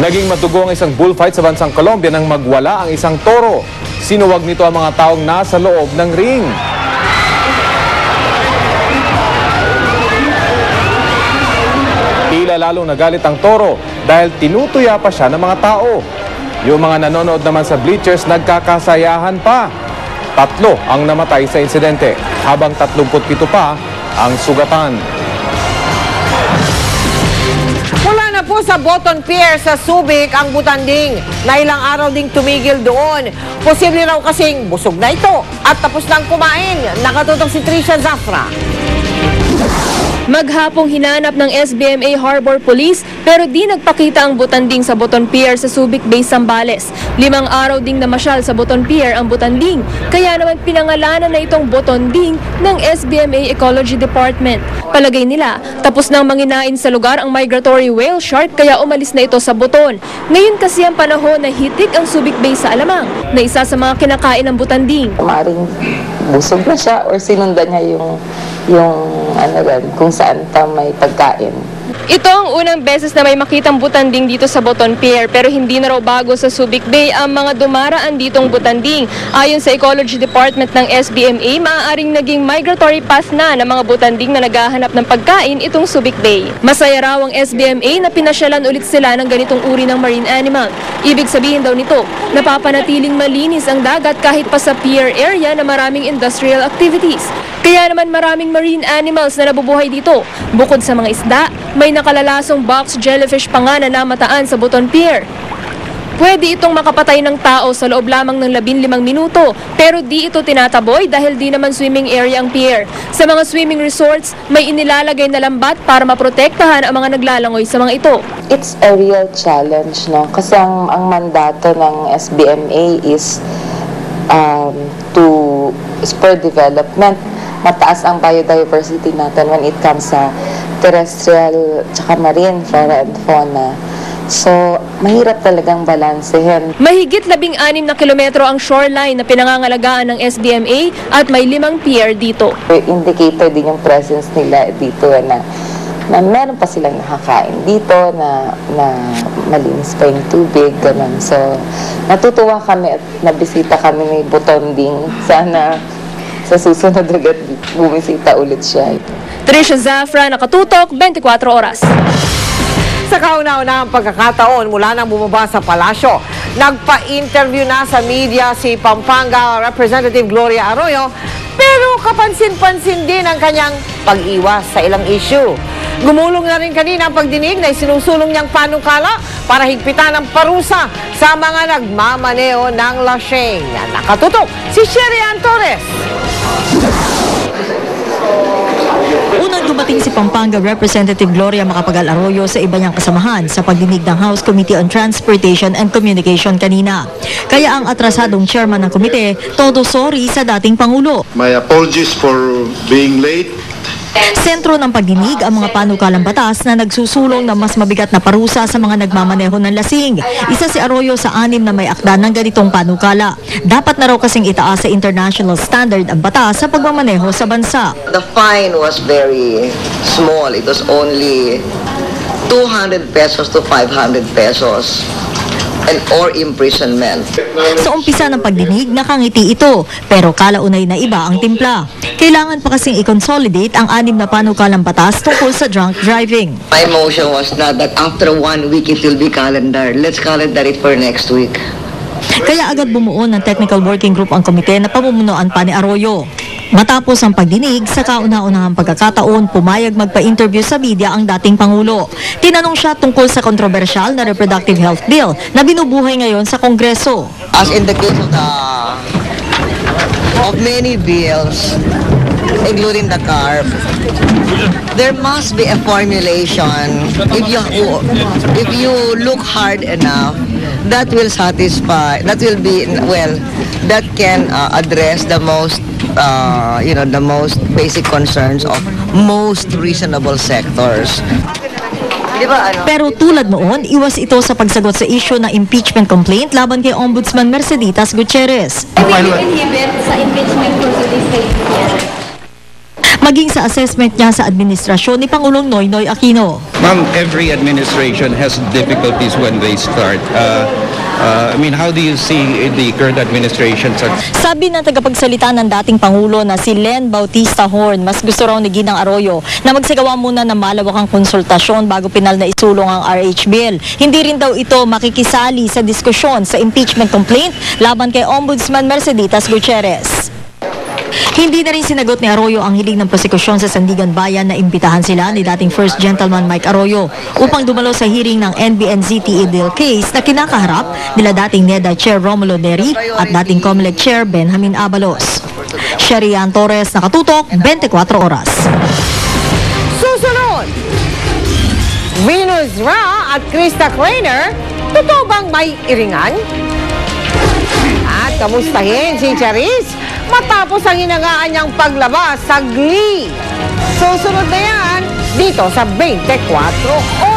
Naging madugo ang isang bullfight sa bansang Colombia nang magwala ang isang toro. Sinuwag nito ang mga taong nasa loob ng ring. Tila lalong nagalit ang toro dahil tinutuya pa siya ng mga tao. Yung mga nanonood naman sa bleachers nagkakasayahan pa. 3 ang namatay sa insidente, habang 37 pa ang sugatan. Mula na po sa Boton Pier sa Subic ang butanding na ilang araw ding tumigil doon. Posible raw kasing busog na ito at tapos nang kumain. Nakatutok si Trisha Zafra. Maghapong hinanap ng SBMA Harbor Police pero di nagpakita ang butanding sa Boton Pier sa Subic Bay, Zambales. 5 araw ding namasyal sa Boton Pier ang butanding, kaya naman pinangalanan na itong botonding ng SBMA Ecology Department. Palagay nila, tapos nang manginain sa lugar ang migratory whale shark kaya umalis na ito sa buton. Ngayon kasi ang panahon na hitik ang Subic Bay sa alamang na isa sa mga kinakain ng butanding. Maring busog na siya or sinundan niya yung kung saan may pagkain. Ito ang unang beses na may makitang butanding dito sa Boton Pier pero hindi na raw bago sa Subic Bay ang mga dumaraan ditong butanding. Ayon sa Ecology Department ng SBMA, maaaring naging migratory path na ng mga butanding na naghahanap ng pagkain itong Subic Bay. Masaya raw ang SBMA na pinasyalan ulit sila ng ganitong uri ng marine animal. Ibig sabihin daw nito, napapanatiling malinis ang dagat kahit pa sa pier area na maraming industrial activities. Kaya naman maraming marine animals na nabubuhay dito. Bukod sa mga isda, may nakalalasong box jellyfish pa nga na namataan sa Boton Pier. Pwede itong makapatay ng tao sa loob lamang ng 15 minuto, pero di ito tinataboy dahil di naman swimming area ang pier. Sa mga swimming resorts, may inilalagay na lambat para maprotektahan ang mga naglalangoy sa mga ito. It's a real challenge, no? Kasi ang mandato ng SBMA is to spur development. Mataas ang biodiversity natin when it comes sa terrestrial tsaka marine flora and fauna. So, mahirap talagang balansehin. Mahigit 16 na kilometro ang shoreline na pinangangalagaan ng SBMA at may 5 pier dito. Indicator din yung presence nila dito na meron pa silang nakakain dito, na malinis pa yung tubig, ganun. So, natutuwa kami at nabisita kami ng butonding. Sana sa susunod ulit, bumisita ulit siya. Trisha Zafra, Nakatutok, 24 Oras. Sa kauna-unahang pagkakataon mula nang bumaba sa palasyo, nagpa-interview na sa media si Pampanga Representative Gloria Arroyo, pero kapansin-pansin din ang kanyang pag-iwas sa ilang issue. Gumulong na rin kanina ang pagdinig na isinusulong niyang panukala para higpitan ang parusa sa mga nagmamaneo ng lasing. Nakatutok si Sherry Ann Torres. Unang dumating si Pampanga Representative Gloria Macapagal Arroyo sa iba niyang kasamahan sa pagdinig ng House Committee on Transportation and Communication kanina. Kaya ang atrasadong chairman ng komite, todo sorry sa dating Pangulo. My apologies for being late. Sentro ng pagdinig ang mga panukalang batas na nagsusulong ng mas mabigat na parusa sa mga nagmamaneho ng lasing. Isa si Arroyo sa 6 na may akda ng ganitong panukala. Dapat na raw kasing itaas sa international standard ang batas sa pagmamaneho sa bansa. The fine was very small. It was only 200 pesos to 500 pesos. Or imprisonment. Sa umpisa ng pagdinig, nakangiti ito, pero kalaunay na iba ang timpla. Kailangan pa kasing i-consolidate ang 6 na panukalang batas tungkol sa drunk driving. My motion was not that after 1 week it will be calendar. Let's calendar it for next week. Kaya agad bumuo ng technical working group ang komite na pamumunuan pa ni Arroyo. Matapos ang pagdinig, sa kauna-unahang pagkakataon, pumayag magpa-interview sa media ang dating Pangulo. Tinanong siya tungkol sa kontrobersyal na reproductive health bill na binubuhay ngayon sa Kongreso. As in the case of many bills, including the CARB, there must be a formulation. If you look hard enough, that will satisfy, that will be, well, that can address the most the most basic concerns of most reasonable sectors. Pero tulad noon, iwas ito sa pagsagot sa issue ng impeachment complaint laban kay Ombudsman Merceditas Gutierrez. Maging sa assessment niya sa administrasyon ni Pangulong Noynoy Aquino. Ma'am, every administration has difficulties when they start. I mean, how do you see the current administration? Sabi ng tagapagsalita ng dating Pangulo na si Len Bautista Horn, mas gusto raw ni Ginang Arroyo na magsagawa muna ng malawakang konsultasyon bago pinal na isulong ang RH bill. Hindi rin daw ito makikisali sa diskusyon sa impeachment complaint laban kay Ombudsman Merceditas Gutierrez. Hindi na rin sinagot ni Arroyo ang hiling ng prosekusyon sa Sandigan Bayan na imbitahan sila ni dating First Gentleman Mike Arroyo upang dumalo sa hearing ng NBNZTE deal case na kinakaharap nila dating NEDA Chair Romulo Neri at dating COMELEC Chair Benjamin Abalos. Sherian Torres, Nakatutok, 24 Oras. Susunod, Venus Ra at Krista Kleiner, totoo bang may iringan? At kamustahin si Charis matapos ang hinangaan niyang paglabas sa Glee. Susunod na yan dito sa 24 Oras.